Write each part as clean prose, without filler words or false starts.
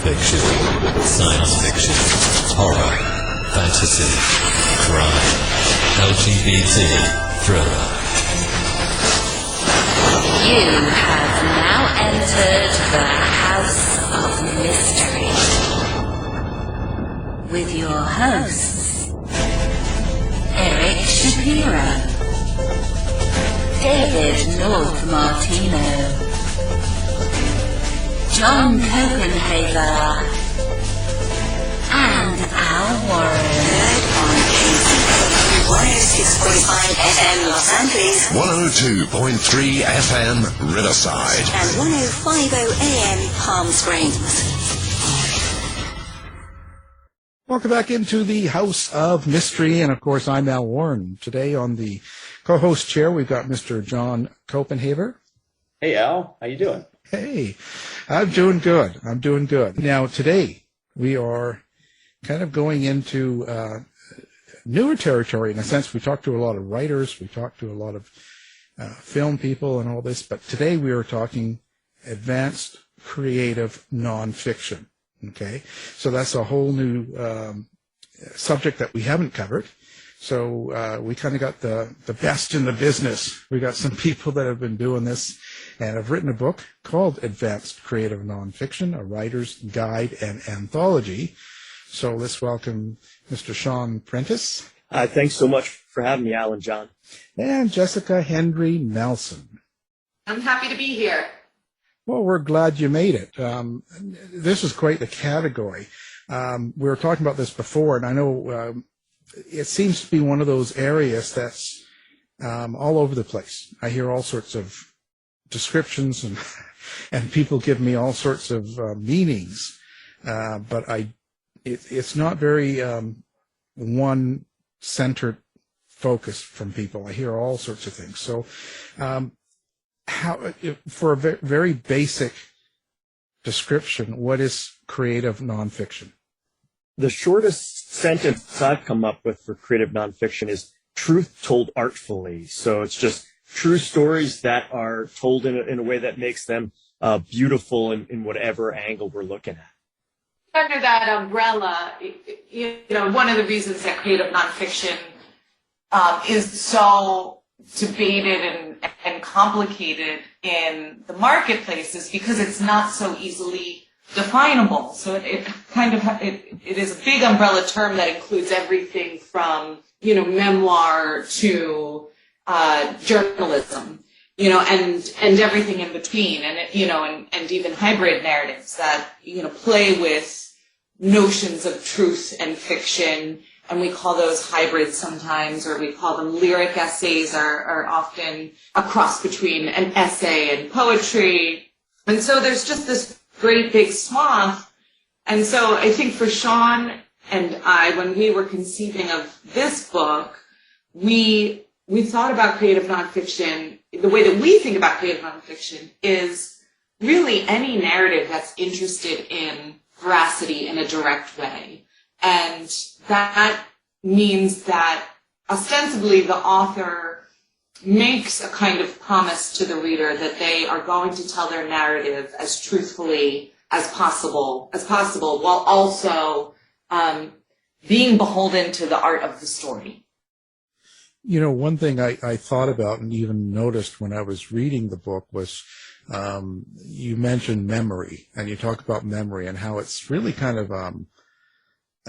fiction, science fiction, horror, fantasy, crime, LGBT, thriller. You have now entered the House of Mystery with your hosts, Eric Shapiro, David North Martino, John Copenhaver, and Al Warren on KCW 106.5 FM Los Angeles, 102.3 FM Riverside, and 105.0 AM Palm Springs. Welcome back into the House of Mystery, and of course I'm Al Warren. Today on the co-host chair we've got Mr. John Copenhaver. Hey Al, how you doing? Hey, I'm doing good. Now today we are kind of going into newer territory in a sense. We talked to a lot of writers, we talked to a lot of film people and all this, but today we are talking advanced creative nonfiction. Okay, so that's a whole new subject that we haven't covered. So we kind of got the best in the business. We got some people that have been doing this and have written a book called Advanced Creative Nonfiction, a Writers Guide and Anthology. So let's welcome Mr. Sean Prentiss. Thanks so much for having me, Al and John. And Jessica Hendry Nelson. I'm happy to be here. Well, we're glad you made it. This is quite the category. We were talking about this before, and I know it seems to be one of those areas that's all over the place. I hear all sorts of descriptions, and people give me all sorts of meanings, but it's not very one-centered focus from people. I hear all sorts of things. So how, for a very basic description, what is creative nonfiction? The shortest sentence I've come up with for creative nonfiction is truth told artfully. So it's just true stories that are told in a way that makes them beautiful in whatever angle we're looking at. Under that umbrella, one of the reasons that creative nonfiction is so debated and complicated in the marketplace is because it's not so easily definable. So it is a big umbrella term that includes everything from memoir to journalism, and everything in between, and even hybrid narratives that play with notions of truth and fiction. And we call those hybrids sometimes, or we call them lyric essays, are often a cross between an essay and poetry. And so there's just this great big swath. And so I think for Sean and I, when we were conceiving of this book, we thought about creative nonfiction. The way that we think about creative nonfiction is really any narrative that's interested in veracity in a direct way. And that means that ostensibly the author makes a kind of promise to the reader that they are going to tell their narrative as truthfully as possible, while also being beholden to the art of the story. One thing I thought about and even noticed when I was reading the book was you mentioned memory, and you talk about memory and how it's really kind of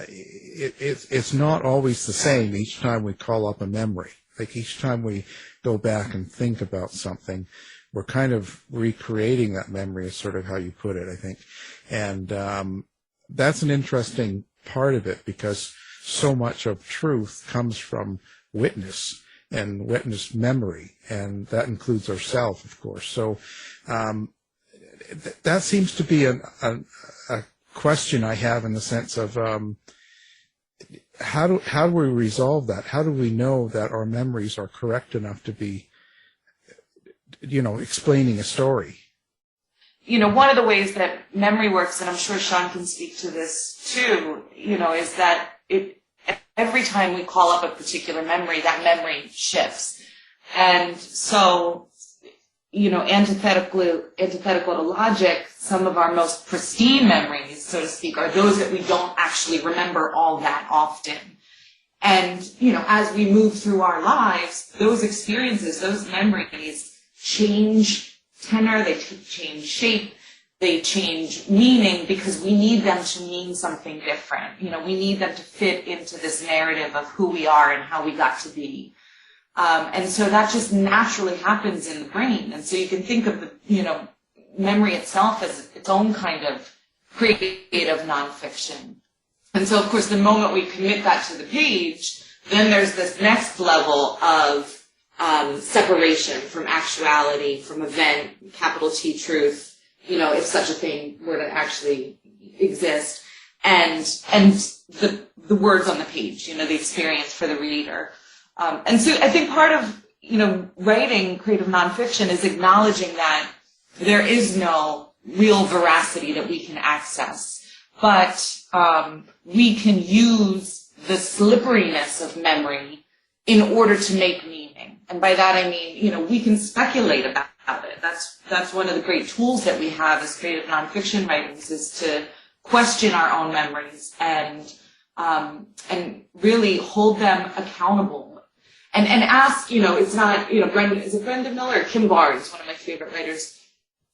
it's not always the same each time we call up a memory. Like each time we go back and think about something, we're kind of recreating that memory is sort of how you put it, I think. And that's an interesting part of it because so much of truth comes from witness and witness memory, and that includes ourselves, of course. So that seems to be a question I have in the sense of how do we resolve that? How do we know that our memories are correct enough to be, explaining a story? One of the ways that memory works, and I'm sure Sean can speak to this too, is that every time we call up a particular memory, that memory shifts. And so antithetical to logic, some of our most pristine memories, so to speak, are those that we don't actually remember all that often. And, as we move through our lives, those experiences, those memories change tenor, they change shape, they change meaning, because we need them to mean something different. We need them to fit into this narrative of who we are and how we got to be. And so that just naturally happens in the brain. And so you can think of the, memory itself as its own kind of creative nonfiction. And so, of course, the moment we commit that to the page, then there's this next level of separation from actuality, from event, capital T truth, if such a thing were to actually exist, and the words on the page, the experience for the reader. And so I think part of, writing creative nonfiction is acknowledging that there is no real veracity that we can access, but we can use the slipperiness of memory in order to make meaning. And by that I mean, we can speculate about it. That's one of the great tools that we have as creative nonfiction writers, is to question our own memories and really hold them accountable. And ask, it's not, is it Brenda Miller or Kim Barnes, one of my favorite writers,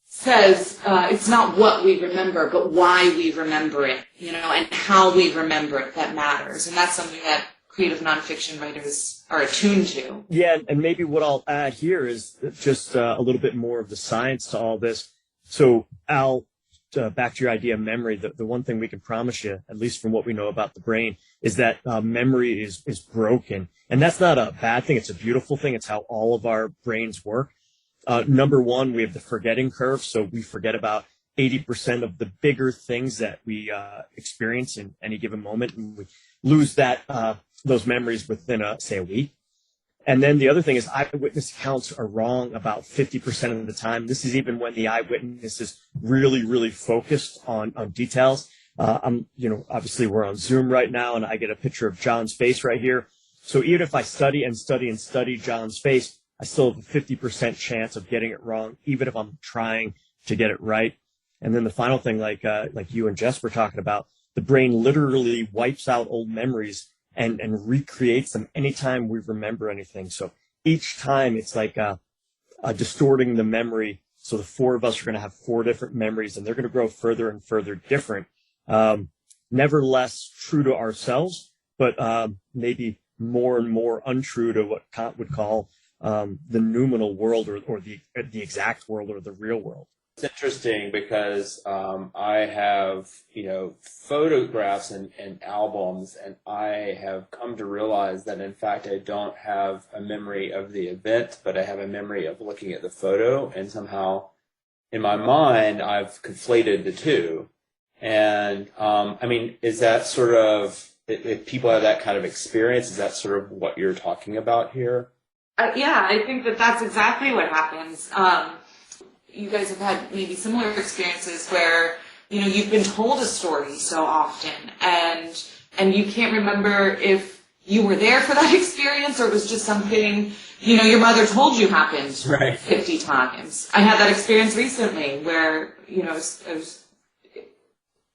says it's not what we remember, but why we remember it, and how we remember it that matters. And that's something that creative nonfiction writers are attuned to. Yeah, and maybe what I'll add here is just a little bit more of the science to all this. So, Al, back to your idea of memory, the one thing we can promise you, at least from what we know about the brain, is that memory is broken. And that's not a bad thing. It's a beautiful thing. It's how all of our brains work. Number one, we have the forgetting curve. So we forget about 80% of the bigger things that we experience in any given moment. And we lose those memories within, say, a week. And then the other thing is eyewitness accounts are wrong about 50% of the time. This is even when the eyewitness is really, really focused on details. Obviously we're on Zoom right now, and I get a picture of John's face right here. So even if I study John's face, I still have a 50% chance of getting it wrong, even if I'm trying to get it right. And then the final thing, like you and Jess were talking about, the brain literally wipes out old memories and recreates them anytime we remember anything. So each time it's like distorting the memory. So the four of us are going to have four different memories, and they're going to grow further and further different. Never less true to ourselves, but maybe more and more untrue to what Kant would call the noumenal world, or the exact world, or the real world. It's interesting because I have, photographs and albums, and I have come to realize that, in fact, I don't have a memory of the event, but I have a memory of looking at the photo, and somehow in my mind I've conflated the two. And is that sort of, if people have that kind of experience, is that sort of what you're talking about here? Yeah, I think that's exactly what happens. You guys have had maybe similar experiences where, you've been told a story so often, and you can't remember if you were there for that experience or it was just something, your mother told you happened 50 times. I had that experience recently where, I was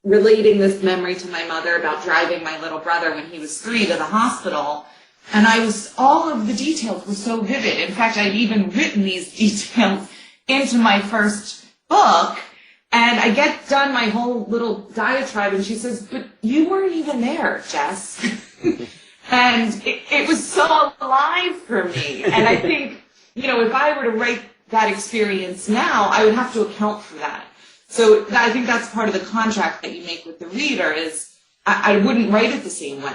relating this memory to my mother about driving my little brother when he was 3 to the hospital. And all of the details were so vivid. In fact, I'd even written these details into my first book, and I get done my whole little diatribe, and she says, "But you weren't even there, Jess." And it was so alive for me. And I think, if I were to write that experience now, I would have to account for that. So I think that's part of the contract that you make with the reader is, I wouldn't write it the same way.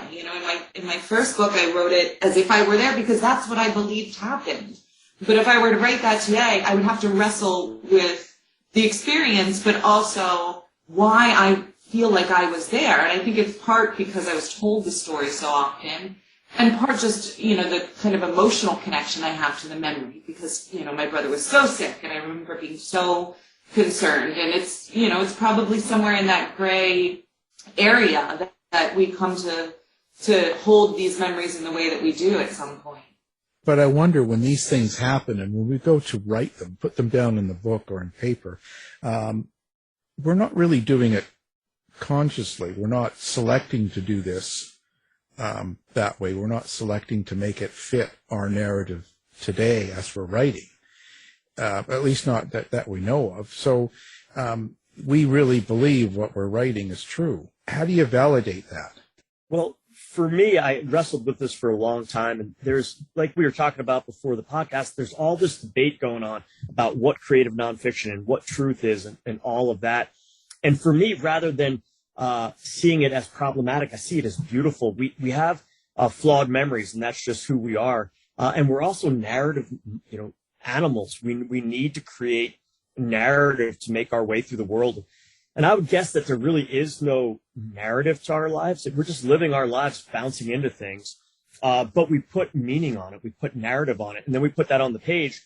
In my first book, I wrote it as if I were there because that's what I believed happened. But if I were to write that today, I would have to wrestle with the experience, but also why I feel like I was there. And I think it's part because I was told the story so often, and part just, the kind of emotional connection I have to the memory because, my brother was so sick, and I remember being so concerned. And it's, it's probably somewhere in that gray area that we come to hold these memories in the way that we do at some point. But I wonder when these things happen and when we go to write them, put them down in the book or in paper, we're not really doing it consciously. We're not selecting to do this that way. We're not selecting to make it fit our narrative today as we're writing, at least not that we know of. So we really believe what we're writing is true. How do you validate that? Well, for me, I wrestled with this for a long time, and there's, like we were talking about before the podcast, there's all this debate going on about what creative nonfiction and what truth is and all of that. And for me, rather than seeing it as problematic, I see it as beautiful. We have flawed memories, and that's just who we are. And we're also narrative, animals. We need to create narrative to make our way through the world. And I would guess that there really is no narrative to our lives. We're just living our lives bouncing into things. But we put meaning on it. We put narrative on it. And then we put that on the page.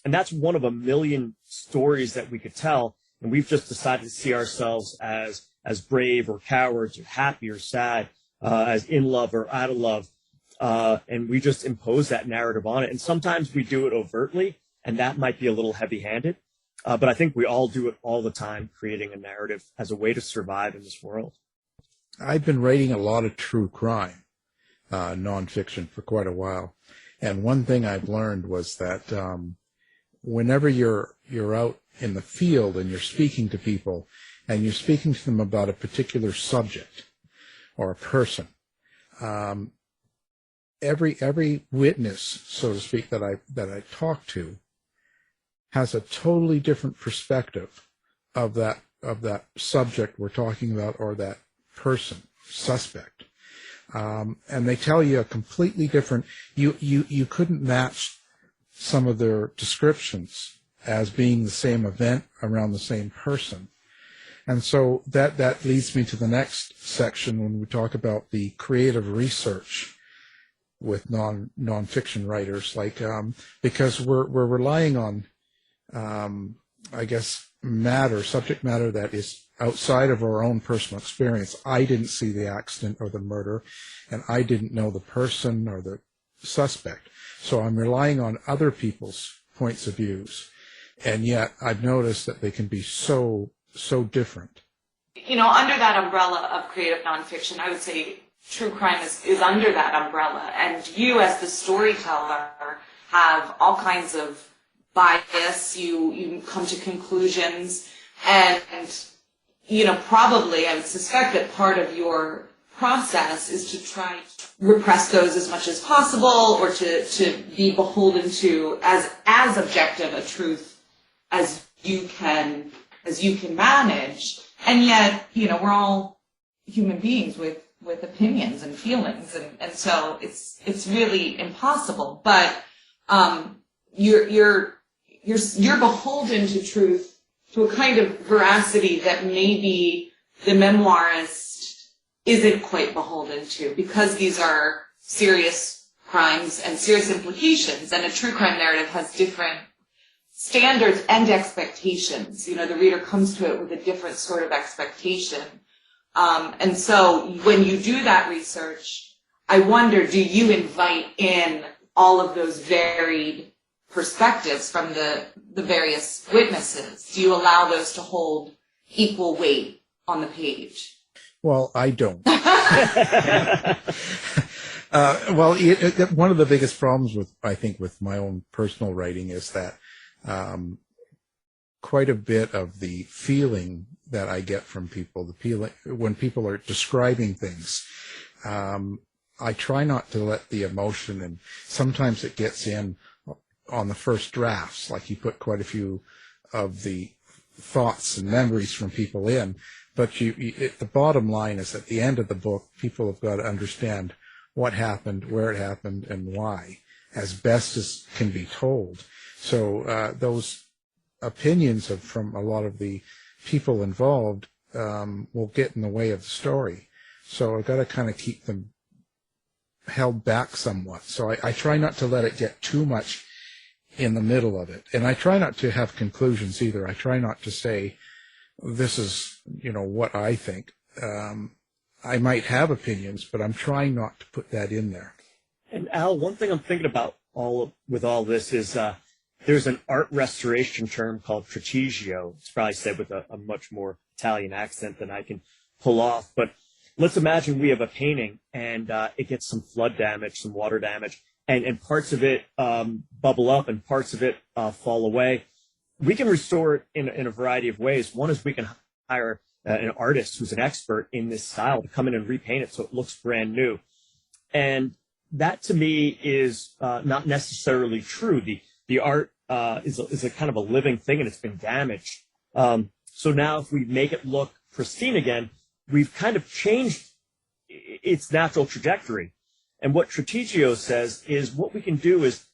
And that's one of a million stories that we could tell. And we've just decided to see ourselves as brave or cowards or happy or sad, as in love or out of love. And we just impose that narrative on it. And sometimes we do it overtly, and that might be a little heavy-handed. But I think we all do it all the time, creating a narrative as a way to survive in this world. I've been writing a lot of true crime nonfiction for quite a while. And one thing I've learned was that whenever you're out in the field and you're speaking to people and you're speaking to them about a particular subject or a person, every witness, so to speak, that I talk to has a totally different perspective of that subject we're talking about or that person, suspect. And they tell you a completely different, you couldn't match some of their descriptions as being the same event around the same person. And so that leads me to the next section when we talk about the creative research with nonfiction writers, because we're relying on subject matter that is outside of our own personal experience. I didn't see the accident or the murder, and I didn't know the person or the suspect. So I'm relying on other people's points of views, and yet I've noticed that they can be so different. Under that umbrella of creative nonfiction, I would say true crime is under that umbrella, and you as the storyteller have all kinds of bias, you come to conclusions, and probably I would suspect that part of your process is to try to repress those as much as possible, or to be beholden to as objective a truth as you can manage. And yet, we're all human beings with opinions and feelings, and so it's really impossible. But you're beholden to truth, to a kind of veracity that maybe the memoirist isn't quite beholden to, because these are serious crimes and serious implications, and a true crime narrative has different standards and expectations. The reader comes to it with a different sort of expectation. And so when you do that research, I wonder, do you invite in all of those varied perspectives from the various witnesses? Do you allow those to hold equal weight on the page? Well, I don't. One of the biggest problems with my own personal writing is that quite a bit of the feeling that I get from people, when people are describing things, I try not to let the emotion, and sometimes it gets in on the first drafts, like you put quite a few of the thoughts and memories from people in, but the bottom line is at the end of the book, people have got to understand what happened, where it happened, and why, as best as can be told. So those opinions from a lot of the people involved will get in the way of the story. So I've got to kind of keep them held back somewhat. So I try not to let it get too much in the middle of it. And I try not to have conclusions either. I try not to say, this is, what I think. I might have opinions, but I'm trying not to put that in there. And Al, one thing I'm thinking about all this is there's an art restoration term called strategio. It's probably said with a much more Italian accent than I can pull off. But let's imagine we have a painting and it gets some flood damage, some water damage, and parts of it bubble up and parts of it fall away. We can restore it in a variety of ways. One is we can hire an artist who's an expert in this style to come in and repaint it so it looks brand new. And that to me is not necessarily true. The art is a kind of a living thing and it's been damaged. So now if we make it look pristine again, we've kind of changed its natural trajectory. And what strategio says is what we can do is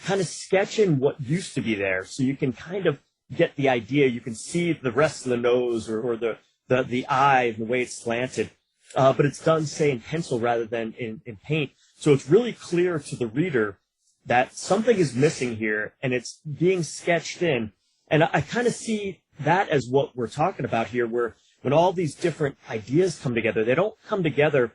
kind of sketch in what used to be there. So you can kind of get the idea. You can see the rest of the nose or the eye and the way it's slanted. But it's done, say, in pencil rather than in paint. So it's really clear to the reader that something is missing here and it's being sketched in. And I kind of see that as what we're talking about here, where when all these different ideas come together, they don't come together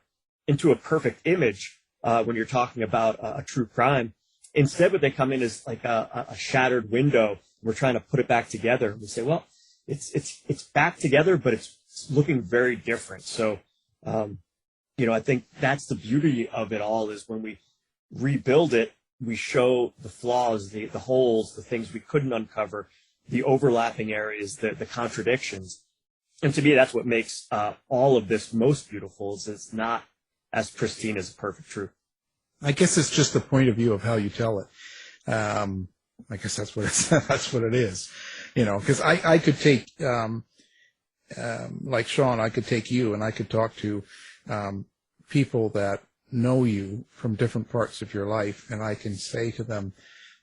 into a perfect image when you're talking about a true crime. Instead, what they come in is like a shattered window. We're trying to put it back together. We say, well, it's back together, but it's looking very different. So, I think that's the beauty of it all is when we rebuild it, we show the flaws, the holes, the things we couldn't uncover, the overlapping areas, the contradictions. And to me, that's what makes all of this most beautiful is it's not as pristine as a perfect truth. I guess it's just the point of view of how you tell it. I guess that's what that's what it is, because I could take, like Sean, I could take you and I could talk to people that know you from different parts of your life, and I can say to them,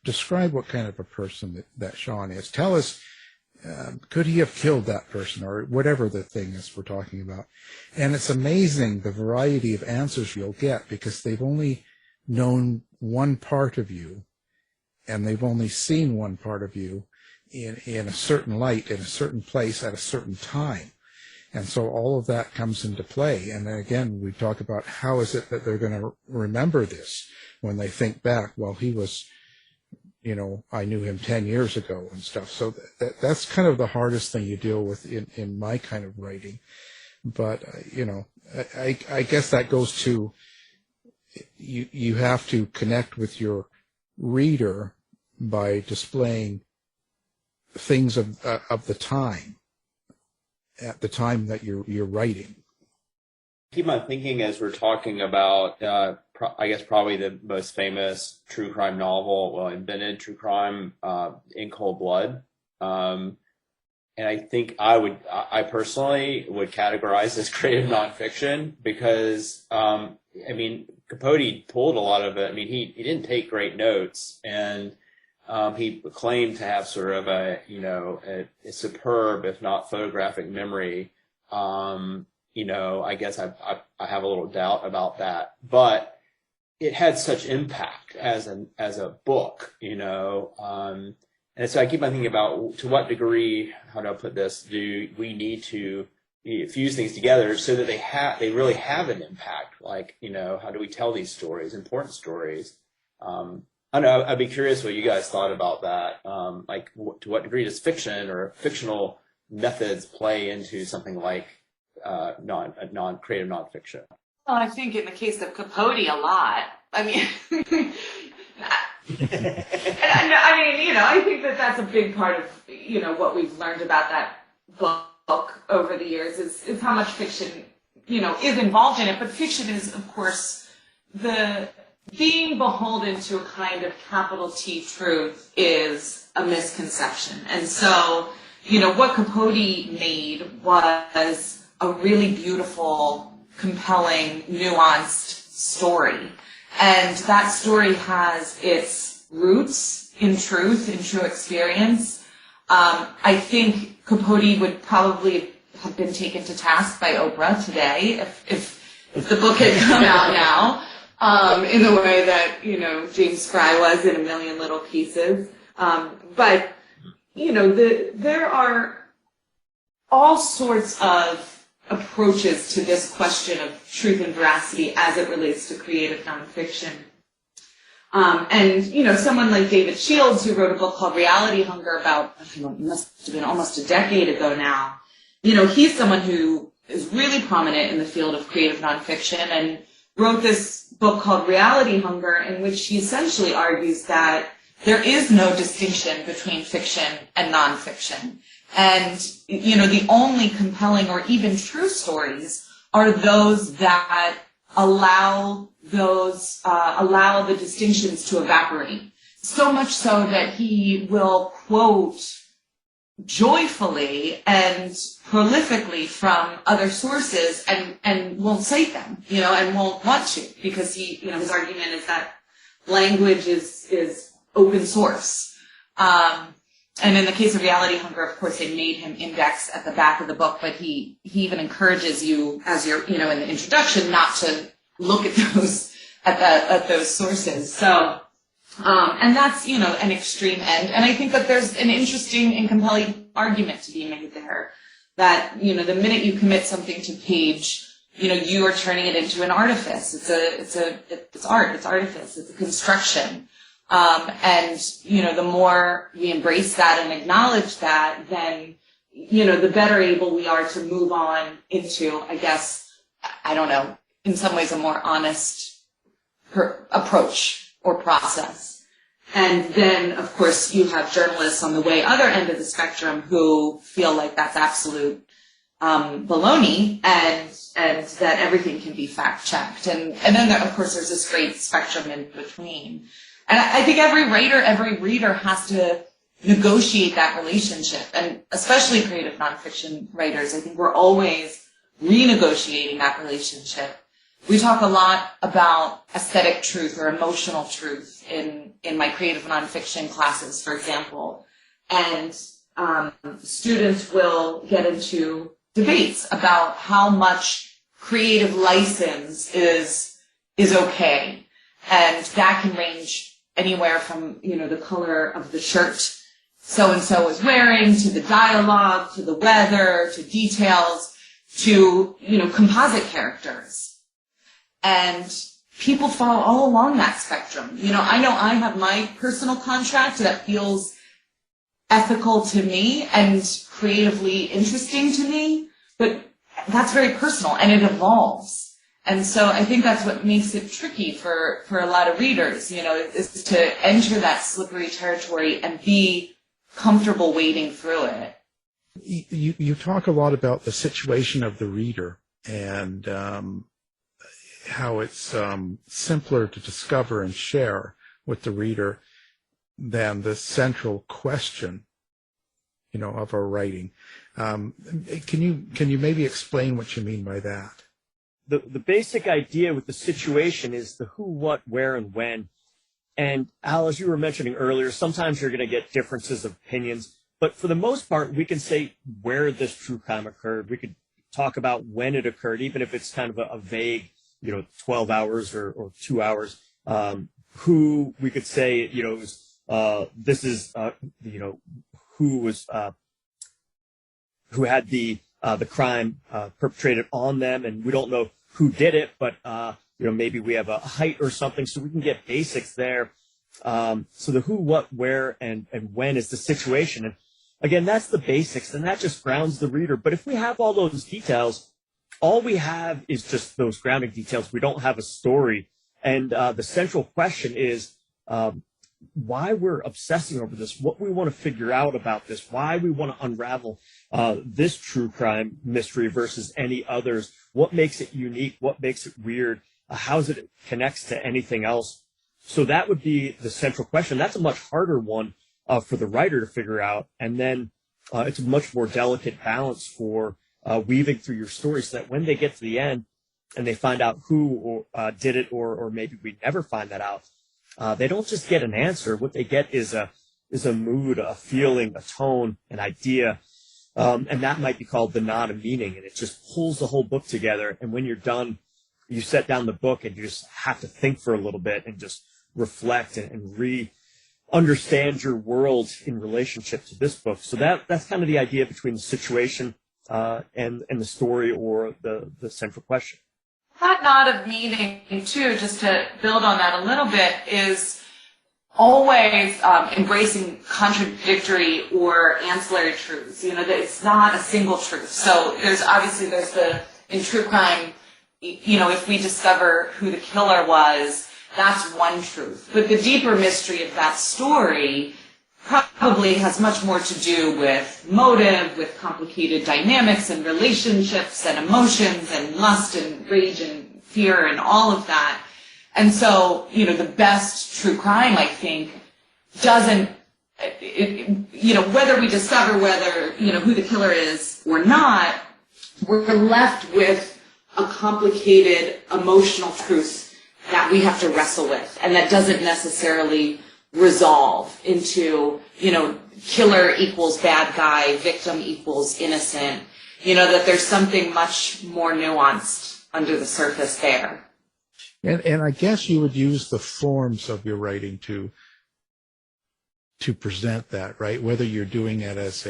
describe what kind of a person that Sean is. Tell us, could he have killed that person or whatever the thing is we're talking about? And it's amazing the variety of answers you'll get because they've only known one part of you and they've only seen one part of you in a certain light, in a certain place, at a certain time. And so all of that comes into play. And then again, we talk about how is it that they're going to remember this when they think back, well, he was, I knew him 10 years ago and stuff. So that's kind of the hardest thing you deal with in my kind of writing. But, I guess that goes to, you have to connect with your reader by displaying things of the time, at the time that you're writing. Keep on thinking as we're talking about, I guess probably the most famous true crime novel, invented true crime, In Cold Blood. And I think I personally would categorize as creative nonfiction because, Capote pulled a lot of it. He didn't take great notes, and he claimed to have sort of a superb, if not photographic memory. I guess I have a little doubt about that, but it had such impact as a book, and so I keep on thinking about to what degree, how do I put this, do we need to fuse things together so that they really have an impact? Like, how do we tell these stories, important stories? I don't know, I'd be curious what you guys thought about that. To what degree does fiction or fictional methods play into something like non-creative nonfiction? Well, I think in the case of Capote, a lot. I think that's a big part of, what we've learned about that book over the years is how much fiction, is involved in it. But fiction is, of course, the being beholden to a kind of capital T truth is a misconception. And so, what Capote made was a really beautiful, compelling, nuanced story. And that story has its roots in truth, in true experience. I think Capote would probably have been taken to task by Oprah today if the book had come out now. In the way that, James Fry was in A Million Little Pieces. But there are all sorts of approaches to this question of truth and veracity as it relates to creative nonfiction. And, you know, someone like David Shields, who wrote a book called Reality Hunger about, it must have been almost a decade ago now, you know, he's someone who is really prominent in the field of creative nonfiction and wrote this book called Reality Hunger, in which he essentially argues that there is no distinction between fiction and nonfiction. And, you know, the only compelling or even true stories are those that allow the distinctions to evaporate. So much so that he will quote joyfully and prolifically from other sources and won't cite them, you know, and won't want to, because he, you know, his argument is that language is open source. And in the case of Reality Hunger, of course, they made him index at the back of the book, but he even encourages you, as you're, you know, in the introduction, not to look at those sources. So, and that's, you know, an extreme end. And I think that there's an interesting and compelling argument to be made there, that, you know, the minute you commit something to page, you know, you are turning it into an artifice. It's art, it's artifice, it's a construction. And, you know, the more we embrace that and acknowledge that, then, you know, the better able we are to move on into, I guess, I don't know, in some ways a more honest approach or process. And then, of course, you have journalists on the other end of the spectrum who feel like that's absolute baloney, and that everything can be fact-checked. And then, of course, there's this great spectrum in between. And I think every writer, every reader has to negotiate that relationship, and especially creative nonfiction writers. I think we're always renegotiating that relationship. We talk a lot about aesthetic truth or emotional truth in my creative nonfiction classes, for example. And students will get into debates about how much creative license is okay. And that can range anywhere from, you know, the color of the shirt so-and-so is wearing, to the dialogue, to the weather, to details, to, you know, composite characters. And people fall all along that spectrum. You know I have my personal contract that feels ethical to me and creatively interesting to me, but that's very personal and it evolves. And so I think that's what makes it tricky for a lot of readers, you know, is to enter that slippery territory and be comfortable wading through it. You talk a lot about the situation of the reader and how it's simpler to discover and share with the reader than the central question, you know, of our writing. Can you maybe explain what you mean by that? The basic idea with the situation is the who, what, where, and when. And Al, as you were mentioning earlier, sometimes you're going to get differences of opinions, but for the most part, we can say where this true crime occurred. We could talk about when it occurred, even if it's kind of a vague, you know, 12 hours or 2 hours. Who we could say, you know, this is, you know, who had the crime perpetrated on them, and we don't know who did it, but you know, maybe we have a height or something, so we can get basics there. So the who, what, where, and when is the situation, and again, that's the basics, and that just grounds the reader. But if we have all those details, all we have is just those grounding details. We don't have a story, and the central question is why we're obsessing over this, what we want to figure out about this, why we want to unravel this true crime mystery versus any others, what makes it unique, what makes it weird, how it connects to anything else. So that would be the central question. That's a much harder one for the writer to figure out, and then it's a much more delicate balance for weaving through your story, so that when they get to the end and they find out who did it, or maybe we never find that out, they don't just get an answer. What they get is a mood, a feeling, a tone, an idea, and that might be called the knot of meaning, and it just pulls the whole book together. And when you're done, you set down the book and you just have to think for a little bit and just reflect and understand your world in relationship to this book. So that's kind of the idea between the situation and the story, or the central question. That knot of meaning, too, just to build on that a little bit, is always embracing contradictory or ancillary truths. That it's not a single truth. So there's in true crime, if we discover who the killer was, that's one truth. But the deeper mystery of that story probably has much more to do with motive, with complicated dynamics and relationships and emotions and lust and rage and fear and all of that. And so, the best true crime, I think, doesn't, whether we discover who the killer is or not, we're left with a complicated emotional truth that we have to wrestle with, and that doesn't necessarily resolve into, killer equals bad guy, victim equals innocent, that there's something much more nuanced under the surface there. And I guess you would use the forms of your writing to present that, right? Whether you're doing it as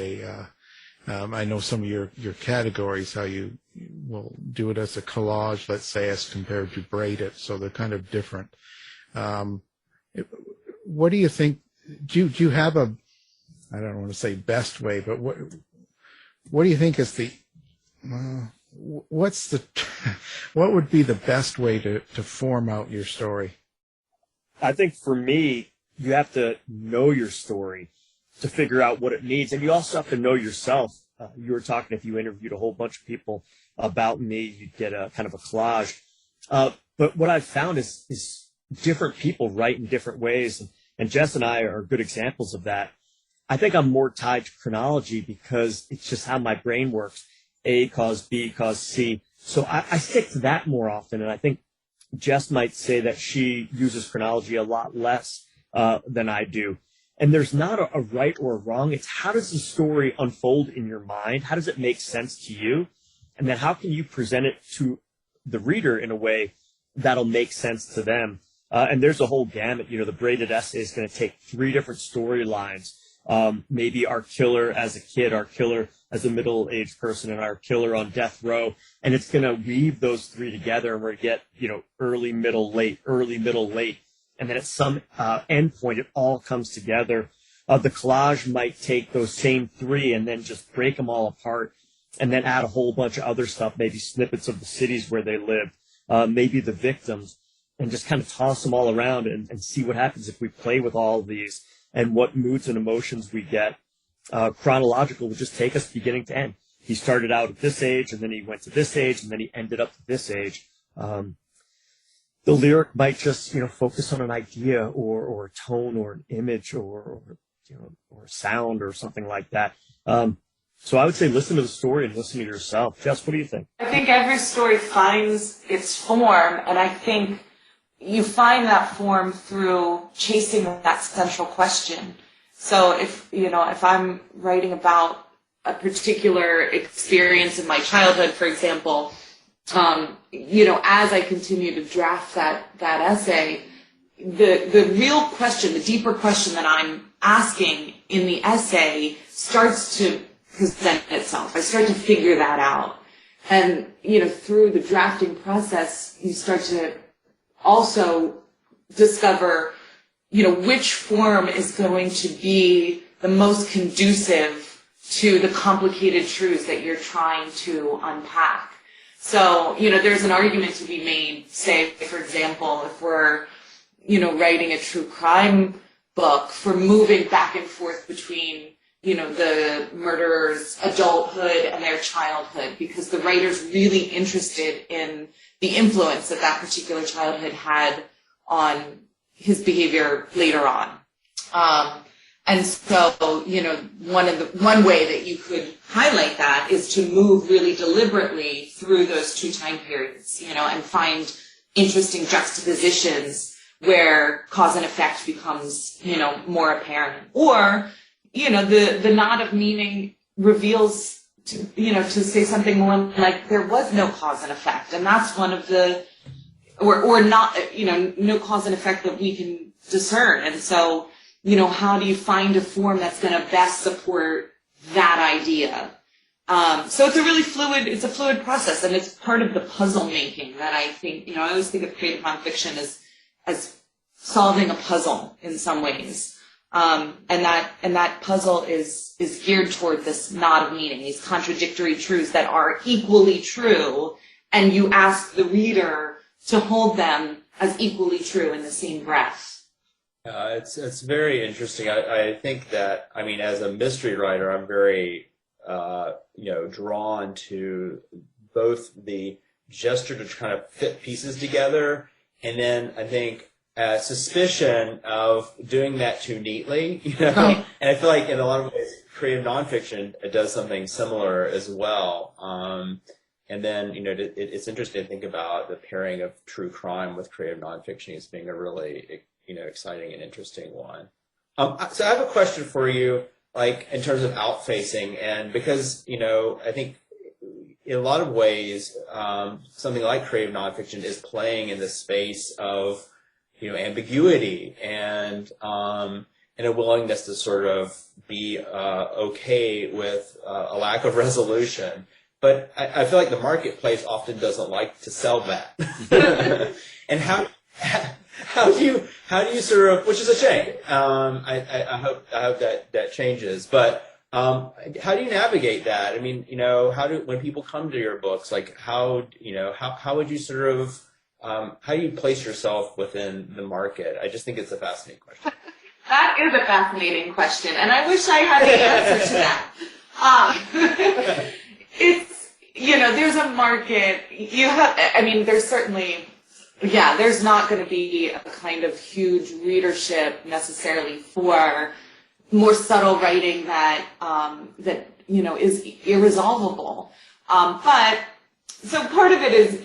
I know some of your categories, how you will do it as a collage, let's say, as compared to braid it. So they're kind of different. What do you think? Do you have a, I don't want to say best way, but what do you think is the, what would be the best way to form out your story? I think for me, you have to know your story to figure out what it needs. And you also have to know yourself. You were talking, if you interviewed a whole bunch of people about me, you'd get a kind of a collage. But what I've found is different people write in different ways. And Jess and I are good examples of that. I think I'm more tied to chronology because it's just how my brain works. A cause B cause C. So I stick to that more often. And I think Jess might say that she uses chronology a lot less than I do. And there's not a right or a wrong. It's how does the story unfold in your mind? How does it make sense to you? And then how can you present it to the reader in a way that'll make sense to them? And there's a whole gamut. The braided essay is going to take 3 different storylines. Maybe our killer as a kid, our killer as a middle-aged person, and our killer on death row. And it's going to weave those 3 together, and we're going to get, early, middle, late, early, middle, late. And then at some end point, it all comes together. The collage might take those same 3 and then just break them all apart and then add a whole bunch of other stuff, maybe snippets of the cities where they lived, maybe the victims, and just kind of toss them all around and see what happens if we play with all of these and what moods and emotions we get. Chronological would just take us beginning to end. He started out at this age, and then he went to this age, and then he ended up at this age. The lyric might just, focus on an idea or a tone or an image or sound or something like that. So I would say listen to the story and listen to yourself. Jess, what do you think? I think every story finds its form, and I think you find that form through chasing that central question. So if I'm writing about a particular experience in my childhood, for example, as I continue to draft that essay, the real question, the deeper question that I'm asking in the essay starts to present itself. I start to figure that out. And, through the drafting process, you start to also discover, which form is going to be the most conducive to the complicated truths that you're trying to unpack. So, there's an argument to be made, say, for example, if we're, writing a true crime book, for moving back and forth between, the murderer's adulthood and their childhood, because the writer's really interested in the influence that particular childhood had on his behavior later on. And so, one way that you could highlight that is to move really deliberately through those 2 time periods, and find interesting juxtapositions where cause and effect becomes, more apparent. Or, the knot of meaning reveals, to say something more like there was no cause and effect. And that's one of the, or not, no cause and effect that we can discern. And so, how do you find a form that's going to best support that idea? So it's a fluid process, and it's part of the puzzle making that I think, I always think of creative nonfiction as solving a puzzle in some ways. And that puzzle is geared toward this knot of meaning, these contradictory truths that are equally true, and you ask the reader to hold them as equally true in the same breath. It's very interesting. I think that, as a mystery writer, I'm very drawn to both the gesture to kind of fit pieces together, and then I think suspicion of doing that too neatly, And I feel like in a lot of ways, creative nonfiction does something similar as well. And then, it's interesting to think about the pairing of true crime with creative nonfiction as being a really, exciting and interesting one. So I have a question for you, like in terms of outfacing, and because, I think in a lot of ways, something like creative nonfiction is playing in the space of, ambiguity and a willingness to sort of be okay with a lack of resolution. But I feel like the marketplace often doesn't like to sell that. And how do you sort of, which is a shame. I hope that changes. But how do you navigate that? When people come to your books, like how would you sort of how do you place yourself within the market? I just think it's a fascinating question. That is a fascinating question, and I wish I had the answer to that. It's, there's a market. There's certainly, there's not going to be a kind of huge readership necessarily for more subtle writing that is irresolvable. But so part of it is,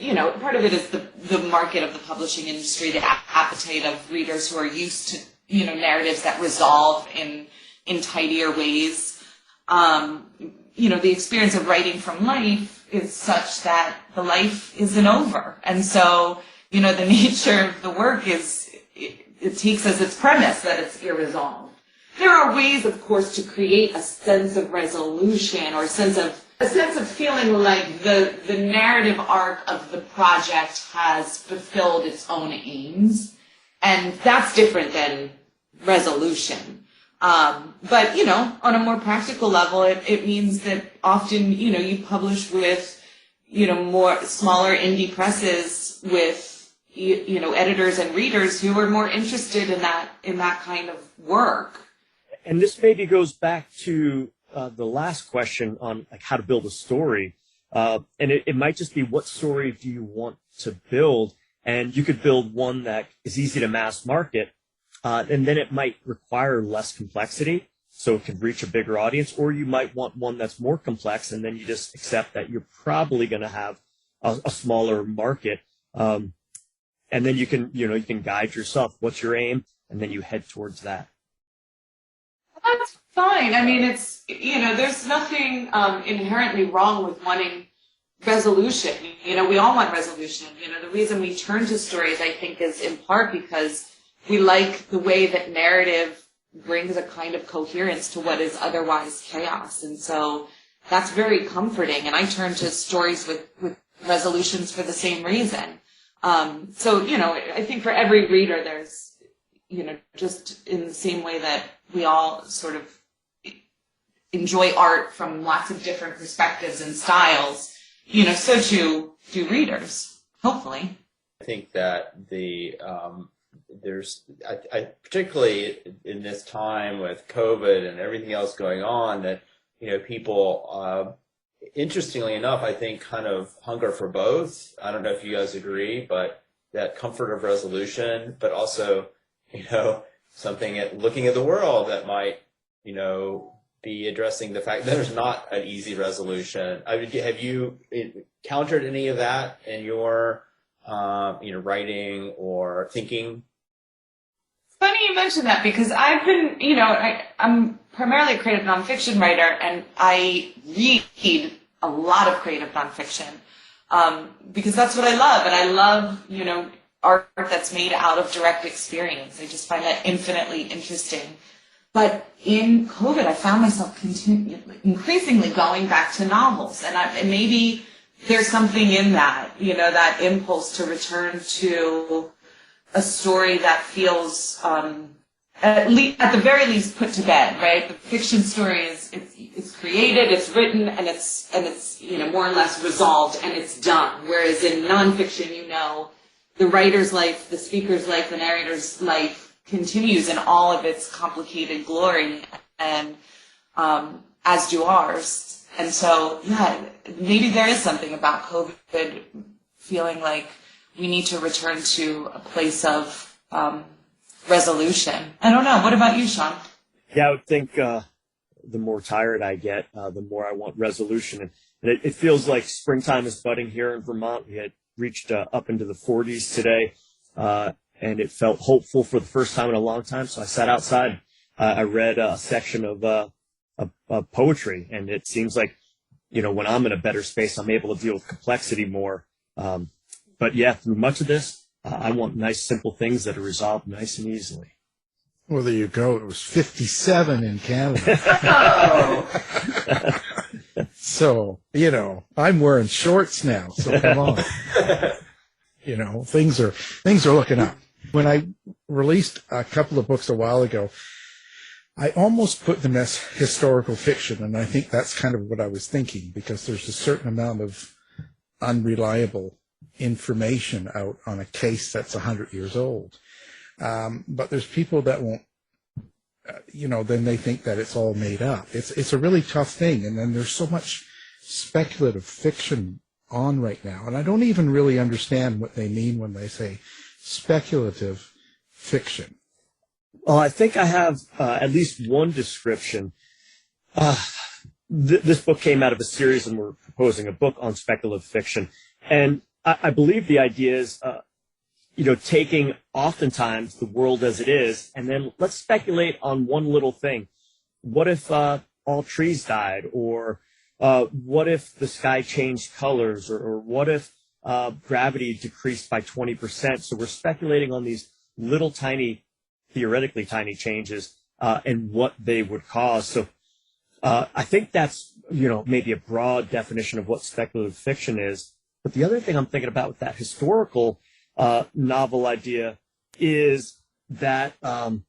the market of the publishing industry, the appetite of readers who are used to, narratives that resolve in tidier ways. The experience of writing from life is such that the life isn't over. And so, the nature of the work is, it takes as its premise that it's irresolved. There are ways, of course, to create a sense of resolution or a sense of feeling like the narrative arc of the project has fulfilled its own aims. And that's different than resolution. But, on a more practical level, it means that often, you publish with, more smaller indie presses with, editors and readers who are more interested in that kind of work. And this maybe goes back to the last question on like how to build a story. And it might just be, what story do you want to build? And you could build one that is easy to mass market, and then it might require less complexity, so it could reach a bigger audience. Or you might want one that's more complex, and then you just accept that you're probably going to have a smaller market. And then you can guide yourself. What's your aim? And then you head towards that. That's fine. It's, there's nothing inherently wrong with wanting resolution. We all want resolution. The reason we turn to stories, I think, is in part because we like the way that narrative brings a kind of coherence to what is otherwise chaos. And so that's very comforting. And I turn to stories with resolutions for the same reason. So, I think for every reader, there's, just in the same way that we all sort of enjoy art from lots of different perspectives and styles, so too do readers, hopefully. I think that there's particularly in this time with COVID and everything else going on, that, people, interestingly enough, I think kind of hunger for both. I don't know if you guys agree, but that comfort of resolution, but also, something looking at the world that might, be addressing the fact that there's not an easy resolution. Have you encountered any of that in your, writing or thinking? Funny you mention that, because I've been, I'm primarily a creative nonfiction writer, and I read a lot of creative nonfiction because that's what I love. And I love, art that's made out of direct experience. I just find that infinitely interesting. But in COVID, I found myself increasingly going back to novels, and maybe there's something in that, that impulse to return to a story that feels, at the very least, put to bed. Right, the fiction story is created, it's written, and it's more or less resolved, and it's done. Whereas in nonfiction, the writer's life, the speaker's life, the narrator's life continues in all of its complicated glory, and as do ours. And so, maybe there is something about COVID feeling like we need to return to a place of resolution. I don't know. What about you, Sean? Yeah, I would think the more tired I get, the more I want resolution. And it feels like springtime is budding here in Vermont. We had reached up into the 40s today. And it felt hopeful for the first time in a long time. So I sat outside. I read a section of poetry, and it seems like, when I'm in a better space, I'm able to deal with complexity more. But yeah, through much of this, I want nice, simple things that are resolved nice and easily. Well, there you go. It was 57 in Canada. So, I'm wearing shorts now. So come on. Things are looking up. When I released a couple of books a while ago, I almost put them as historical fiction, and I think that's kind of what I was thinking, because there's a certain amount of unreliable information out on a case that's 100 years old. But there's people that won't, then they think that it's all made up. It's a really tough thing, and then there's so much speculative fiction on right now, and I don't even really understand what they mean when they say speculative fiction. Well, I think I have at least one description. This book came out of a series, and we're proposing a book on speculative fiction. And I believe the idea is, taking oftentimes the world as it is, and then let's speculate on one little thing. What if all trees died? Or what if the sky changed colors? Or what if gravity decreased by 20%? So we're speculating on these little tiny, theoretically tiny changes and what they would cause. So I think that's, maybe a broad definition of what speculative fiction is. But the other thing I'm thinking about with that historical novel idea is that I'm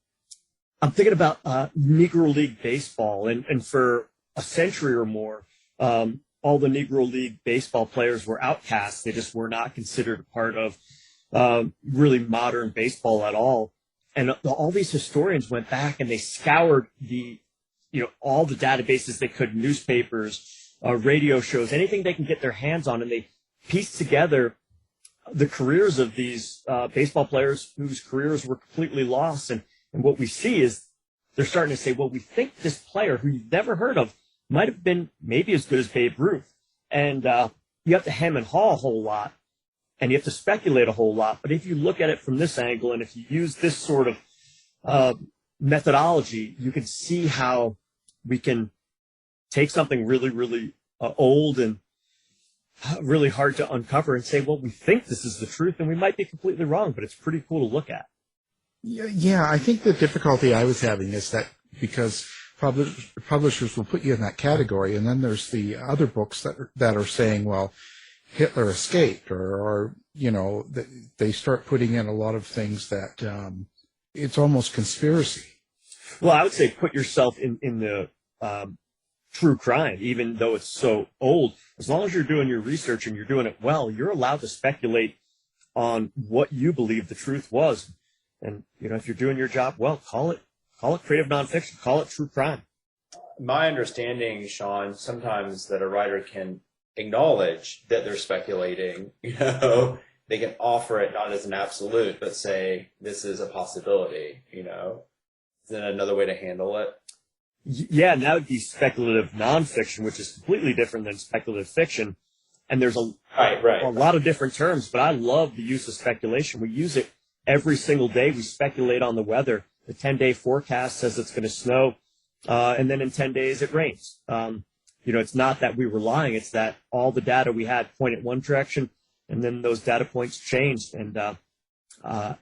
thinking about Negro League baseball. And for a century or more, all the Negro League baseball players were outcasts. They just were not considered a part of really modern baseball at all. And all these historians went back and they scoured all the databases they could, newspapers, radio shows, anything they can get their hands on, and they pieced together the careers of these baseball players whose careers were completely lost. And what we see is they're starting to say, well, we think this player who you've never heard of might have been maybe as good as Babe Ruth. And you have to hem and haw a whole lot, and you have to speculate a whole lot. But if you look at it from this angle, and if you use this sort of methodology, you can see how we can take something really, really old and really hard to uncover and say, well, we think this is the truth, and we might be completely wrong, but it's pretty cool to look at. Yeah, I think the difficulty I was having is that because publishers will put you in that category, and then there's the other books that are saying, well, Hitler escaped, or they start putting in a lot of things that it's almost conspiracy. Well, I would say put yourself in the true crime, even though it's so old. As long as you're doing your research and you're doing it well, you're allowed to speculate on what you believe the truth was. And, if you're doing your job well, call it creative nonfiction, call it true crime. My understanding, Sean, sometimes that a writer can acknowledge that they're speculating, they can offer it not as an absolute, but say, this is a possibility, Is that another way to handle it? Yeah, and that would be speculative nonfiction, which is completely different than speculative fiction. And there's a lot of different terms, but I love the use of speculation. We use it every single day. We speculate on the weather. The 10-day forecast says it's going to snow, and then in 10 days it rains. It's not that we were lying. It's that all the data we had pointed one direction, and then those data points changed. And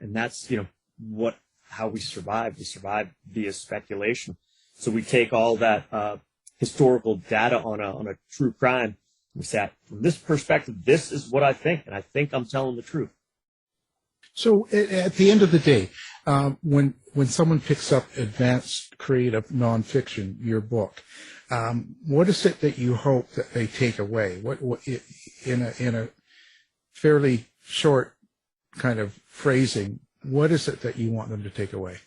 that's, what how we survive. We survive via speculation. So we take all that historical data on a true crime. We say, from this perspective, this is what I think, and I think I'm telling the truth. So at the end of the day, when someone picks up advanced creative nonfiction, your book, what is it that you hope that they take away? What in a fairly short kind of phrasing, what is it that you want them to take away?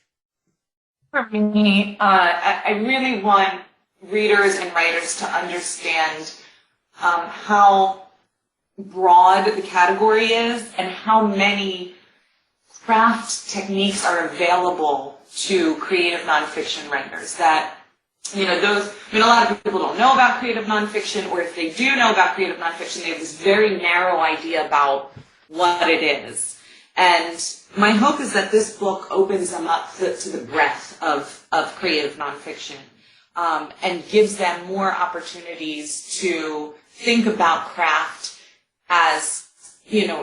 For me, I really want readers and writers to understand how broad the category is and how many craft techniques are available to creative nonfiction writers. That, a lot of people don't know about creative nonfiction, or if they do know about creative nonfiction, they have this very narrow idea about what it is. And my hope is that this book opens them up to the breadth of creative nonfiction, and gives them more opportunities to think about craft as,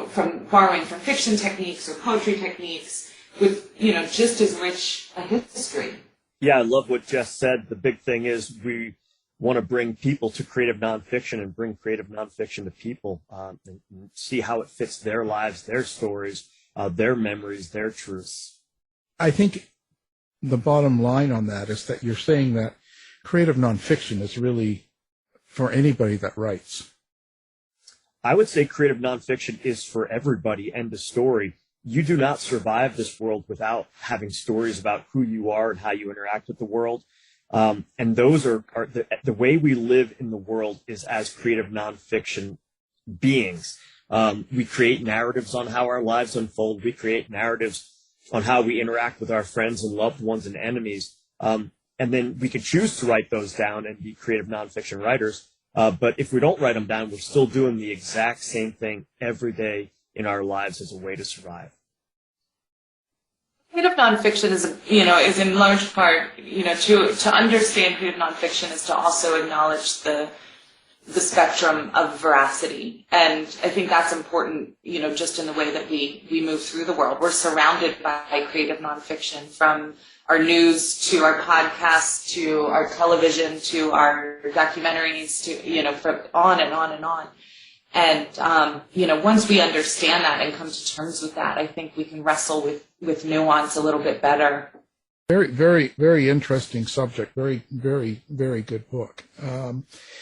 from borrowing from fiction techniques or poetry techniques with, just as rich a history. Yeah, I love what Jess said. The big thing is we want to bring people to creative nonfiction and bring creative nonfiction to people, and see how it fits their lives, their stories, their memories, their truths. I think the bottom line on that is that you're saying that creative nonfiction is really for anybody that writes. I would say creative nonfiction is for everybody. End of story. You do not survive this world without having stories about who you are and how you interact with the world. And those are the way we live in the world is as creative nonfiction beings. We create narratives on how our lives unfold. We create narratives on how we interact with our friends and loved ones and enemies. And then we can choose to write those down and be creative nonfiction writers. But if we don't write them down, we're still doing the exact same thing every day in our lives as a way to survive. Creative nonfiction is in large part, to understand creative nonfiction is to also acknowledge the spectrum of veracity. And I think that's important, just in the way that we move through the world. We're surrounded by creative nonfiction, from our news to our podcasts to our television to our documentaries to, from on and on and on. And, once we understand that and come to terms with that, I think we can wrestle with nuance a little bit better. Very, very, very interesting subject. Very, very, very good book.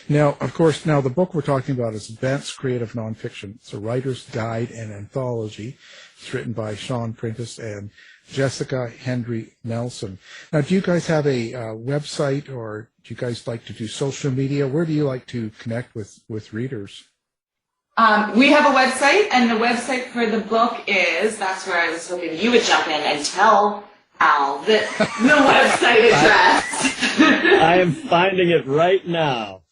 Now, of course, the book we're talking about is Advanced Creative Nonfiction. It's a Writers Guide and Anthology. It's written by Sean Prentiss and Jessica Hendry Nelson. Now, do you guys have a website, or do you guys like to do social media? Where do you like to connect with readers? We have a website, and the website for the book is, that's where I was hoping you would jump in and tell Al the website address. I am finding it right now.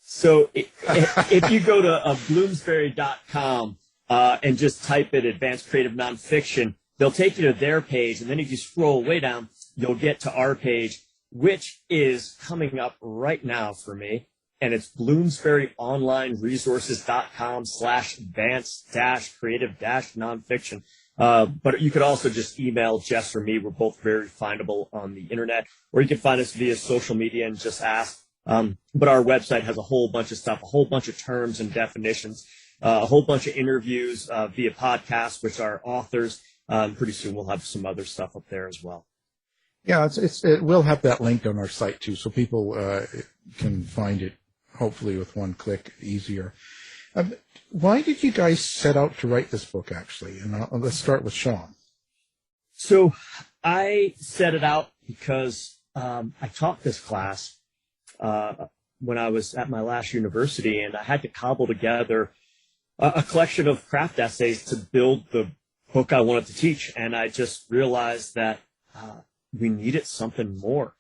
So if you go to bloomsbury.com and just type in Advanced Creative Nonfiction, they'll take you to their page, and then if you scroll way down, you'll get to our page, which is coming up right now for me. And it's bloomsburyonlineresources.com/advanced-creative-nonfiction. But you could also just email Jess or me. We're both very findable on the internet. Or you can find us via social media and just ask. But our website has a whole bunch of stuff, a whole bunch of terms and definitions, a whole bunch of interviews via podcasts, which are authors. Pretty soon we'll have some other stuff up there as well. Yeah, we'll have that linked on our site too, so people can find it, hopefully with one click, easier. Why did you guys set out to write this book, actually? And let's start with Sean. So I set it out because I taught this class when I was at my last university, and I had to cobble together a collection of craft essays to build the book I wanted to teach. And I just realized that we needed something more.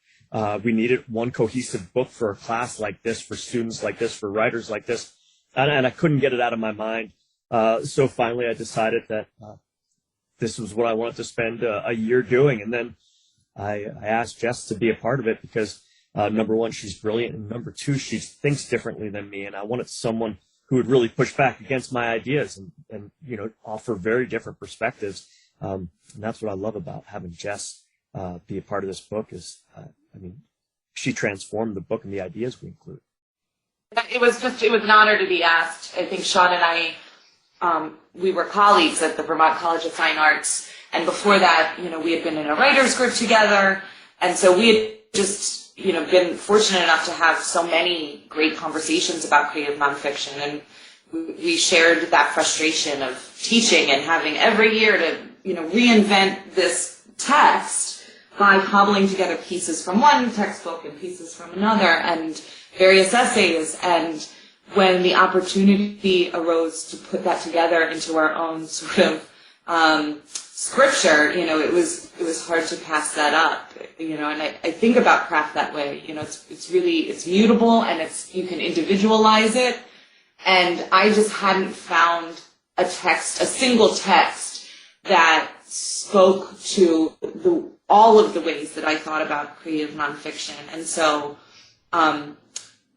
We needed one cohesive book for a class like this, for students like this, for writers like this. And I couldn't get it out of my mind. So finally I decided that this was what I wanted to spend a year doing. And then I asked Jess to be a part of it because, number one, she's brilliant. And number two, she thinks differently than me. And I wanted someone who would really push back against my ideas and offer very different perspectives. And that's what I love about having Jess be a part of this book is, she transformed the book and the ideas we include. It was an honor to be asked. I think Sean and I, we were colleagues at the Vermont College of Fine Arts. And before that, we had been in a writers group together. And so we had just, been fortunate enough to have so many great conversations about creative nonfiction. And we shared that frustration of teaching and having every year to, reinvent this text by cobbling together pieces from one textbook and pieces from another and various essays. And when the opportunity arose to put that together into our own sort of scripture, it was hard to pass that up, and I think about craft that way. It's mutable and you can individualize it. And I just hadn't found a single text that spoke to all of the ways that I thought about creative nonfiction. And so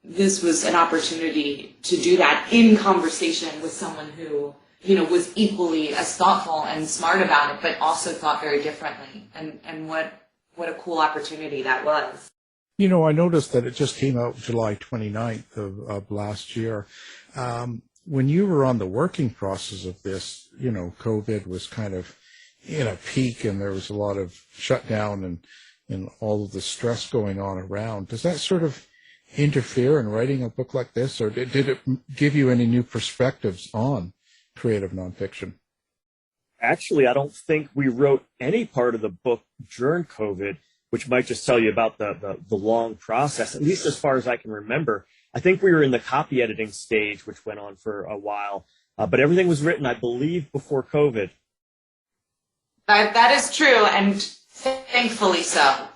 this was an opportunity to do that in conversation with someone who, was equally as thoughtful and smart about it, but also thought very differently. And what a cool opportunity that was. I noticed that it just came out July 29th of last year. When you were on the working process of this, COVID was kind of in a peak and there was a lot of shutdown and all of the stress going on around. Does that sort of interfere in writing a book like this, or did it give you any new perspectives on creative nonfiction? Actually, I don't think we wrote any part of the book during COVID, which might just tell you about the long process, at least as far as I can remember. I think we were in the copy editing stage, which went on for a while, but everything was written, I believe, before COVID. That is true, and thankfully so.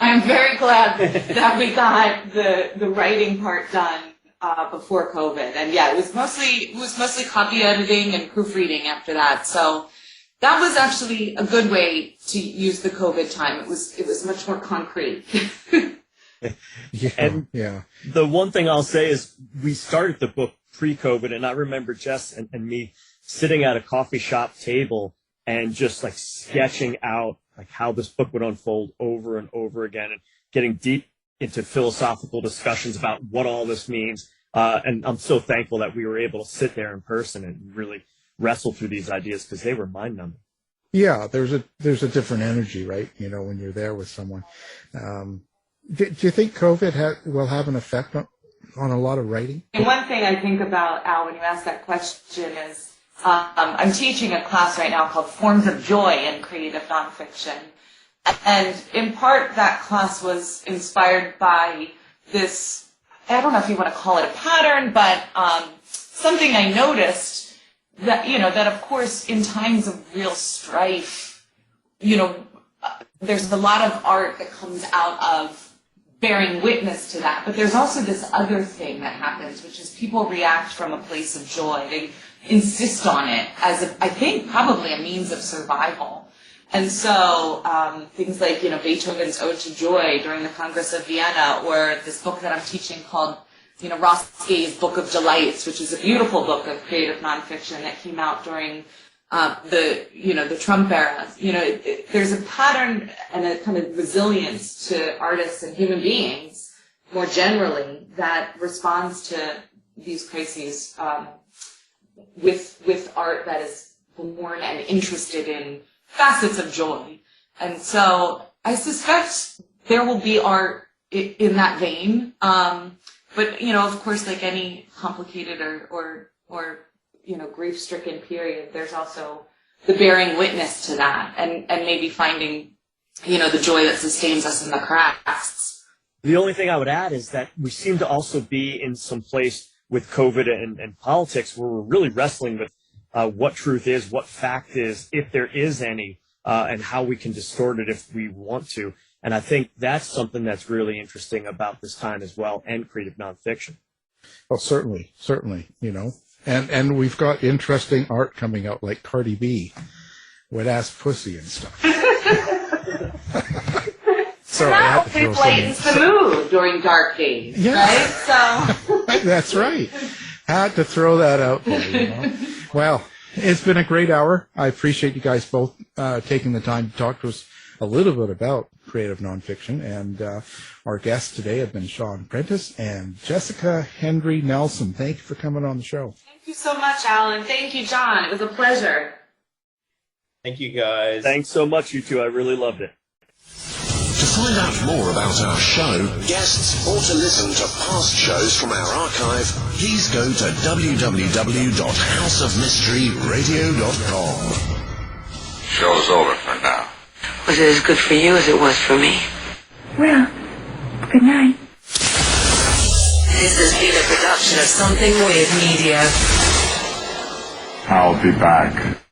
I'm very glad that we got the writing part done before COVID, and yeah, it was mostly copy editing and proofreading after that. So that was actually a good way to use the COVID time. It was much more concrete. Yeah. The one thing I'll say is we started the book pre-COVID, and I remember Jess and me sitting at a coffee shop table and just like sketching out like how this book would unfold over and over again, and getting deep into philosophical discussions about what all this means. And I'm so thankful that we were able to sit there in person and really wrestle through these ideas, because they were mind-numbing. Yeah, there's a different energy, right? When you're there with someone. Do you think COVID will have an effect on a lot of writing? And one thing I think about, Al, when you ask that question is, I'm teaching a class right now called Forms of Joy in Creative Nonfiction. And in part, that class was inspired by this, I don't know if you want to call it a pattern, but something I noticed that, that of course in times of real strife, there's a lot of art that comes out of bearing witness to that. But there's also this other thing that happens, which is people react from a place of joy. They insist on it as, I think, probably a means of survival. And so things like, Beethoven's Ode to Joy during the Congress of Vienna, or this book that I'm teaching called, Ross Gay's Book of Delights, which is a beautiful book of creative nonfiction that came out during the Trump era. There's a pattern and a kind of resilience to artists and human beings more generally that responds to these crises with art that is born and interested in facets of joy. And so I suspect there will be art in that vein. But, of course, like any complicated or grief-stricken period, there's also the bearing witness to that and maybe finding, the joy that sustains us in the cracks. The only thing I would add is that we seem to also be in some place with COVID and politics where we're really wrestling with what truth is, what fact is, if there is any, and how we can distort it if we want to. And I think that's something that's really interesting about this time as well, and creative nonfiction. Well, certainly, And we've got interesting art coming out, like Cardi B, Wet Ass Pussy and stuff. So that lightens the mood during dark days, right? So that's right. Had to throw that out there. Well, it's been a great hour. I appreciate you guys both taking the time to talk to us a little bit about creative nonfiction. And our guests today have been Sean Prentiss and Jessica Hendry Nelson. Thank you for coming on the show. Thank you so much, Alan. Thank you, John. It was a pleasure. Thank you, guys. Thanks so much, you two. I really loved it. To find out more about our show, guests, or to listen to past shows from our archive, please go to www.houseofmysteryradio.com. Show's over for now. Was it as good for you as it was for me? Well, good night. This has been a production of Something Weird Media. I'll be back.